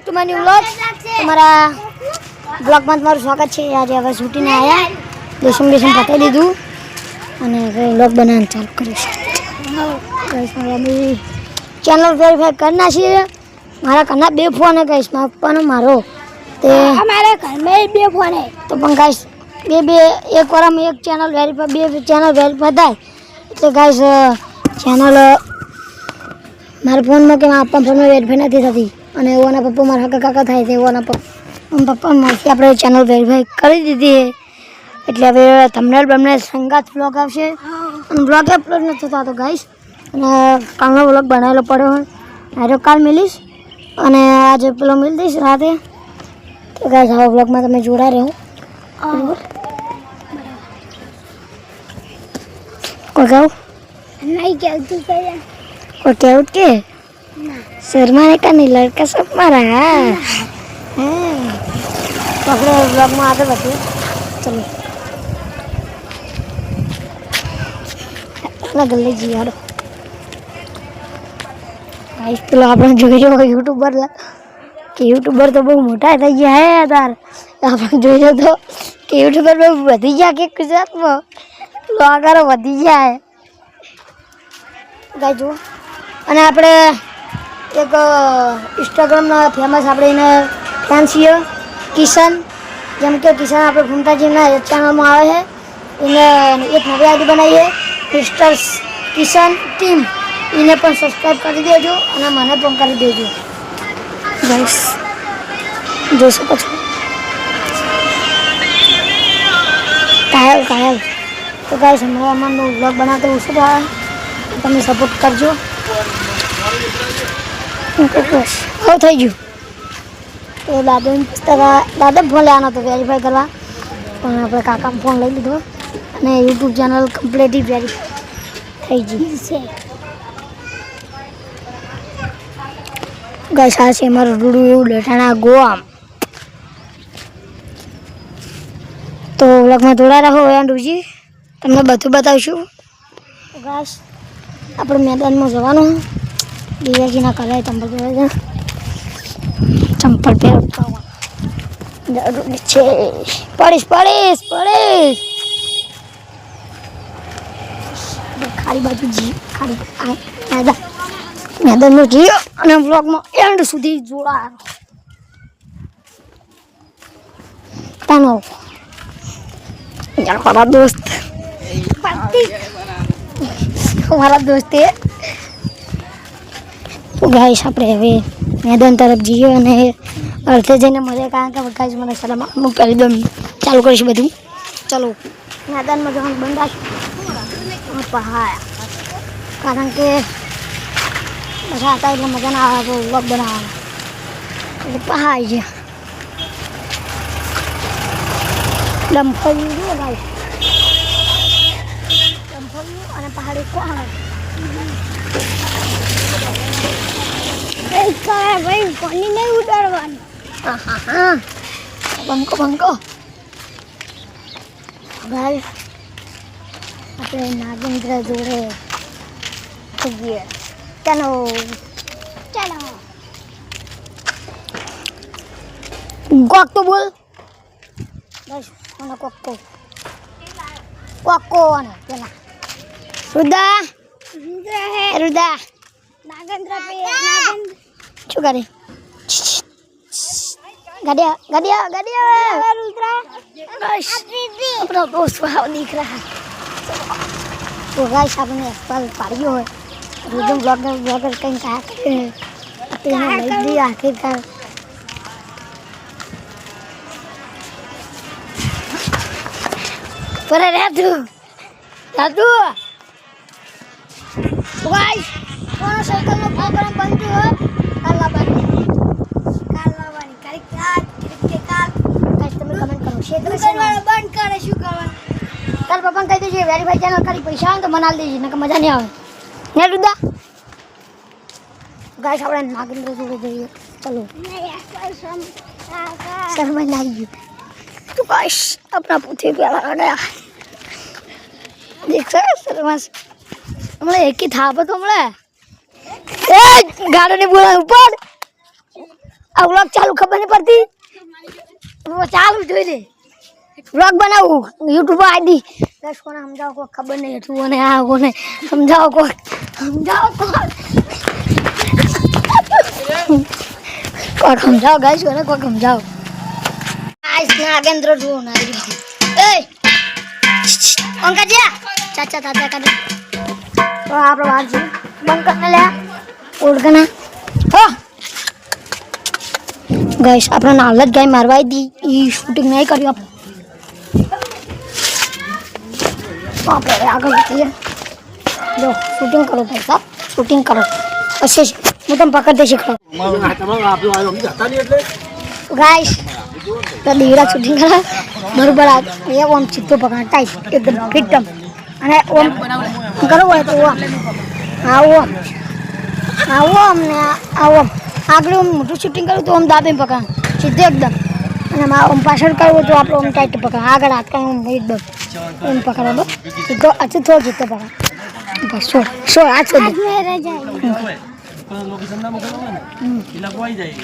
To my new vlog. તમારા બ્લોગમાં તમારું સ્વાગત છે. આજે હવે શૂટીને આવ્યા, લેસન પતાવી દીધું અને વ્લોગ બનાવવાનું ચાલુ કરીશ. ચેનલ વેરીફાઈ કરી નાખીએ. મારા ઘરના 2 ફોન હે ગાઈસ, મારા પપ્પાનો મારો. તે અમારા ઘરમાં 2 ફોન હે તો પણ ગાઈસ બે એક વારમાં એક ચેનલ વેરીફાઈ 2 ચેનલ વેરીફાઈ થાય એટલે ગાઈસ ચેનલ મારા ફોનમાં કે મારા પપ્પા ફોનમાં વેરીફાઈ નથી થતી અને એવાના પપ્પા મારા કાકા થાય છે. એવાના પપ્પા મારથી આપણે ચેનલ વેરીફાઈ કરી દીધી એટલે હવે થંબનેલ બમને સંગાત વ્લોગ આવશે અને વ્લોગ અપલોડ નથી થતો ગાઈસ. અને કાલનો વ્લોગ બનાવેલો પડ્યો હોય આજો કાલ મિલીશ અને આજે પેલો મિલ દઈશ રાતે. તો ગાઈસ આવા વ્લોગમાં તમે જોડા રહો. બરાબર કોઈ કહું નહીં કેવું કોઈ કેવું કે શર્માને का नहीं लड़का सब मारा है. तो अपने ब्लॉग में आगे बढ़िए. चलो अपना गले जी यार गाइस तो आपने जो यूट्यूबर कि यूट्यूबर तो बहुत मोटा થઈ ગયા હે યાર. આપણે જોઈએ તો કે यूट्यूबर બહુ વધી ગયા કે ગુજરાતમાં લોગારો વધી ગયા હે ગાઈસ જો. અને આપણે એક ઇન્સ્ટાગ્રામના ફેમસ આપણે એને ફેન છીએ કિશન, જેમ કે કિશન આપણે ઘૂમતાજીના ચેનલમાં આવે છે. એને એક નવી આઈડી બનાવી છે મિસ્ટર કિશન ટીમ. એને પણ સબસ્ક્રાઈબ કરી દેજો અને મને પણ કરી દેજો ગાઈસ. જોઈ શકો છો કાયલ તો ગાઈસ હમણાં અમારનો વ્લોગ બનાવતો ઓછું થાય તમે સપોર્ટ કરજો. હવે થઈ ગયું તો દાદા ફોન લેવાનો હતો વેરીફાઈ કરવા પણ આપણે કાકાનો ફોન લઈ લીધો અને યુટ્યુબ ચેનલ કમ્પ્લીટલી વેરીફાઈ થઈ ગઈ છે ગાઈસ. આ છે મારું રૂડું એવું લેટાણા ગોઆમ. તો વ્લોગમાં જોડા રહો એન્ડ સુધી તમને બધું બતાવશું ગાઈસ. આપણે મેદાનમાં જવાનું દિવ્યાજીના કલાએ ચંપલ પહેરવા જરૂરી છે. પડીશ ખાલી બાજુ જી ખાલી મેદાનનું જી અને બ્લોગમાં એન્ડ સુધી જોડા તાનો મારા દોસ્ત ગાઈસ આપણે હવે મેદાન તરફ જઈએ અને અડધે જઈને મજા કારણ કે ગાઈસ મને સલામ હું પહેલી દમ ચાલુ કરીશ બધું. ચાલો મેદાનમાં જવાનું બંધ પહાડ કારણ કે બધા હતા એટલે મજા ના આવે વ્લોગ બનાવવાનો એટલે પહાડ છે ડમ્ફળિયું ગાઈસ. ડમ્ફળિયું અને પહાડી પહાડ ભાઈ પાણી નહીં ઉડાડવાનું. બંકો ભાઈ આપણે નાગેન્દ્ર જોડે જઈએ. ચાલો કોક તો બોલ બસ મને કોકો અને પેલા રુદા નાગેન્દ્ર શું કરે ગાડિયા अपना दोस्त वहाँ दिख रहा है. तो गाइस आपने अस्पताल पारियो है रुदम ब्लॉगर कहीं कहा करते हैं अपने मिल दी आखिरकार. पर रातू गाइस कोण साइकिल નો પ્રોગ્રામ બનતો હોય કાલા બાની બંધ કરે. શું કરવાનું તાર પપ્પાને કહી દેજે વેરીફાઈ ચેનલ ખાલી પૈસા આવે તો બનાવી દેજે નકર મજા નહીં આવે ને રુદા. ગાઈસ આપણે નાગેન્દ્ર જોડે જઈએ. ચલો શર્મા લાગી ગયું તો ગાઈસ अपना पूछे प्याला आ गया देख शर्मा हमने एक ही था तो हमने गाड़ी ने बोला ऊपर આ વ્લોગ ચાલુ ખબર નહીં પડતી ચાલુ જોઈ લે વ્લોગ બનાવું યુટ્યુબ આઈડી દસ કોને સમજાવો કોઈ ખબર નહીં હતું અને આ કોને સમજાવો કોઈ સમજાવો ગાઈસ કોને કોઈ સમજાવો ગાઈસ નાગેન્દ્ર જુઓ ના એ અંકાજી ચાચા તાતા કાને તો આપણે બહાર જઈએ બંધ કરને લે ઓળખના હો ગાઈસ આપણે નાલ જ ગાય મારવા દી ઈ શૂટિંગ નહીં કર્યું આપણે આગળ જઈએ જો શૂટિંગ કરો ભાઈ સાહેબ શૂટિંગ કરો પછી હું તમને પકડતે શીખવાડું ગાઈસ તો દીવડા શૂટિંગ કરે બરોબર એ ઓમ ચિત્તો પકડ ટાઈટ એકદમ ફિટમ અને ઓમ કરવું હોય તો ઓમ ઓમ ને ઓમ આગળ ઓમ મોટું શૂટિંગ કરું તો ઓમ દાબીને પકડ સીધું એકદમ અને ઓમ પાછળ કરવું તો આપણે ઓમ ટાઈટ પકડ આગળ હાથ કાંઈ ઓમ એકદમ એમ પકડ સીધો અચ્છું થોડું જીતો પકડ બસ છોડ આ છોડ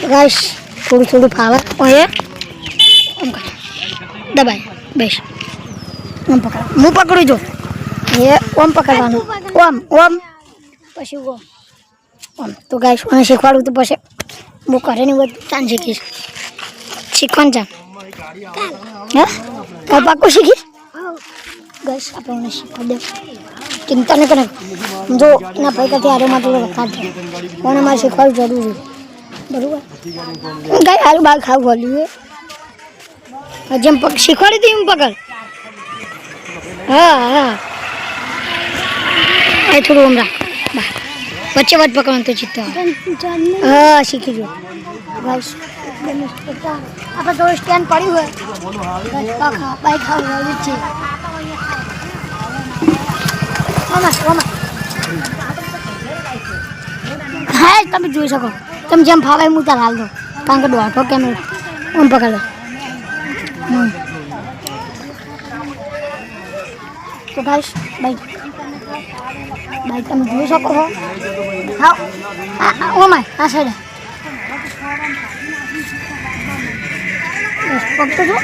ગાઈસ થોડું ફાવે ઓય દબાય બેસ ઓમ પકડ હું પકડું જો એ ઓમ પકડવાનું ઓમ પછી ઓમ તો ગાઈસ મને શીખવાડું તો પછી હું કરે નહીં બધું ચાન શીખીશ શીખવાનું ચાન હા કાલ પાકું શીખીશ ગાઈસ આપણે શીખવા દે ચિંતા નહીં કરે જો એના ભાઈ કરતી આરે માટે વખાત કોને મારે શીખવાડવું જરૂરી બરાબર ગાય આલુ બાર ખાવું બોલ્યું જેમ પગ શીખવાડી હતી એમ પકડ હા એ થોડું હમણાં વચ્ચે વચ્ચે પકડવાનું તો ચિત્ત હા શીખી ગયો ગાઈસ આપણે થોડું સ્ટેન્ડ પડ્યું હોય બાઈક ખાવું છે હા તમે જોઈ શકો તમે જેમ ફાવે હું તાર હાલ દો કારણ કે દોઢો કેમેરો ઓમ પકડો તો ગાઈસ બાઈક તમે જોઈ શકો છો હા ઓમાય આ સાઈડ ફક્ત જો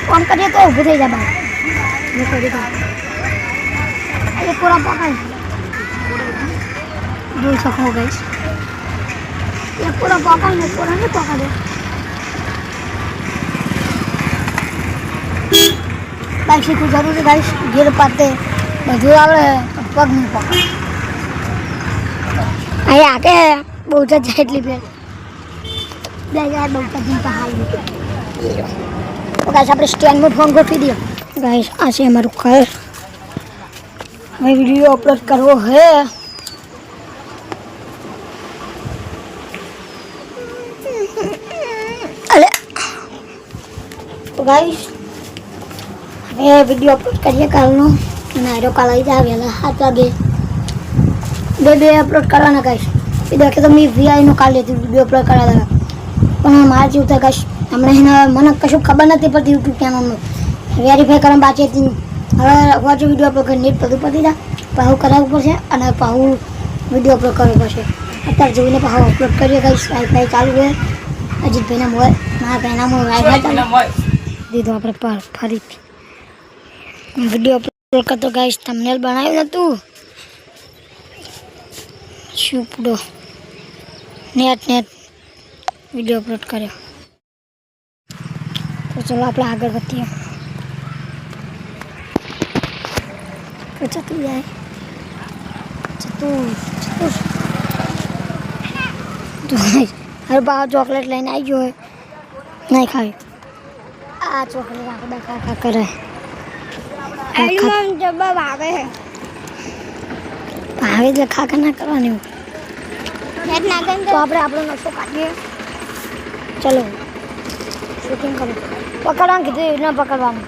ઓમ કરીએ તો ઊભું થઈ જાય બાઈક એ પૂરા પકડ જોઈ શકો ગાઈસ એ પૂરા પકડ ને પૂરા નહીં પકડે બાઈક શીખવું જરૂરી ગાઈસ ગીર પાતે બધું આવડે પગ નહીં પકડ અહીંયા કે બહુ જ જાય એટલી બે જાય બહુ જ હાલ તો ગાઈસ આપણે સ્ટેન્ડમાં ફોન ગોઠવી દઈએ ગાઈસ આ છે અમારું ઘર હવે વિડીયો અપલોડ કરવો હે અલે તો ગાઈસ હવે વિડીયો અપલોડ કરીએ કાલનો અને આરો કાલ આવી જાય વહેલા 7 વાગે બે અપલોડ કરવાના ગાઈસ એ દેખે તો મેં વીઆઈનો કાલે વિડીયો અપલોડ કરા દેવા પણ મારે જેવું થાય ગાઈસ હમણાં મને કશું ખબર નથી પડતી યુટ્યુબ ચેનલનું વેરીફાઈ કરવા બાકી હતી હવે વાંચો વિડીયો અપલોડ કરી નેટ બધું પતી જાય પાહું કરાવવું પડશે અને પાહું વિડીયો અપલોડ કરવો પડશે અત્યારે જોઈને પાહું અપલોડ કરીએ ગાઈસ વાઈફાઈ ચાલુ હોય અજીતભાઈના મોબાઈલ મારા ભાઈના વાઈફાઈ ચાલુ દીધો આપણે ફરીથી વિડીયો અપલોડ કરતો ગાઈસ થંબનેલ બનાવ્યું હતું શુપડો નેટ વિડીયો અપલોડ કર્યો તો ચલો આપણે આગળ વધીએ જતું જાય હર બા ચોકલેટ લઈને આવી ગયો હોય નહીં ખાવી આ ચોકલેટ આપણે ખા કરે ભાવે એટલે ખા ના કરવાની તો આપણે આપણો નશો કાઢીએ ચલો શૂટિંગ કરો પકડવાનું કીધું એ ના પકડવાનું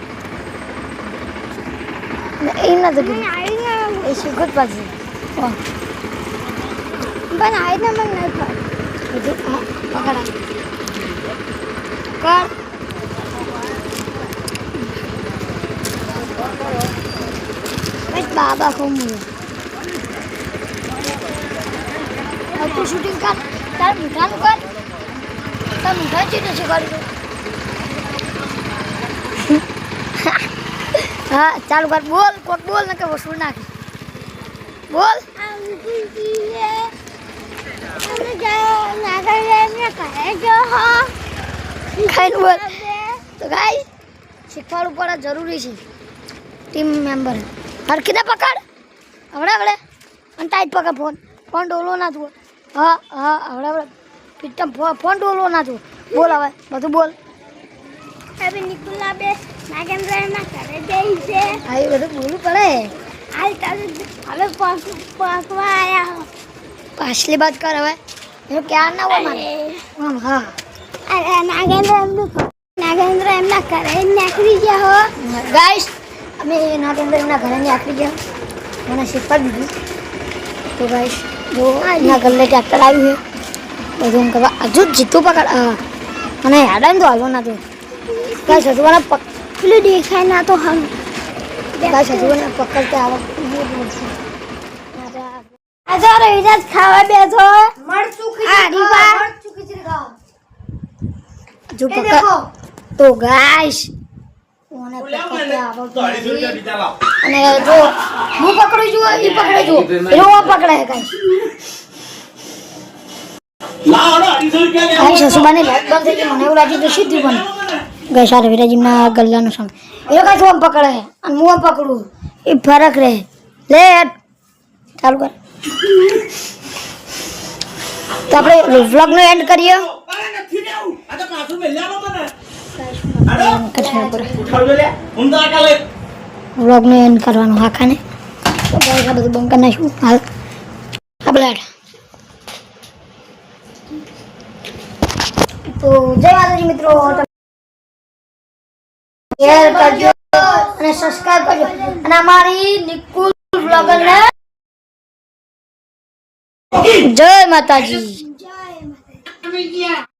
એ નથી કીધું એ શીખો જ પાછી પણ આવીને મને નહીં કીધું પકડા કર બાબા ખૂબ તું શૂટિંગ કર તાર મીઠાનું કર તાર મીઠા ચીટે છે કરી હા ચાલુ કર બોલ કોક બોલ ને કે વસૂલ નાખી બોલ ખાઈને બોલ તો ગાઈસ શીખવાડવું પડે જરૂરી છે ટીમ મેમ્બર હરખીને પકડ હવડે હવડે અને ટાઈટ પકડ ફોન ડોલો ના તું હા હા હવડે હવડે પીટમ ફોન ડોલો ના તું બોલ હવે બધું બોલ હવે નિકુલા બે નાગેન્દ્ર ના ઘરે જઈ છે આ બધું બોલવું પડે હાલ તારે હવે પકવા આયા પાછલી બાત કર હવે એ ક્યાં ના હોય મારે હા અરે નાગેન્દ્ર એમના ઘરે નીકળી ગયા હો ગાઈસ અમે નાગેન્દ્ર એમના ઘરે નીકળી ગયા મને શીખવાડી દીધું તો ગાઈસ જો એના ઘરે ટ્રેક્ટર આવ્યું છે બધું એમ કરવા હજુ જીતું પકડ અને યાદ તો હાલો ના તો ગાઈસ હજુ મને પેલું દેખાય ના તો હમ ગાઈસ હજુ મને પકડતા આવે હજાર વિરાજ ખાવા બેસો મરચું ખીચડી ખાવા જો પકડ તો ગાઈસ ઓને પકડતા આવડતું અને જો હું પકડું છું એ પકડે જો એનો પકડે ગાઈસ ગાઈસ સુબાને લાઈટ બંધ થઈ ગઈ મને એવું લાગ્યું તો સીધું બને ગાઈસ આ વિરાજીના ગલ્લાનો સામે એ કાંઈ હું પકડે અને હું પકડું એ ફરક રહે લે ચાલુ કર તો આપણે વ્લોગનો એન્ડ કરીએ વ્લોગનો એન્ડ કરવાનો આખાને તો ગાઈસ આ બધું બંધ કરી નાખ્યું હાલ આપણે તો જય માતાજી મિત્રો શેર કરજો અને સબસ્ક્રાઇબ કરજો અને અમારી નિકુલ વ્લોગરને જય માતાજી જય માતાજી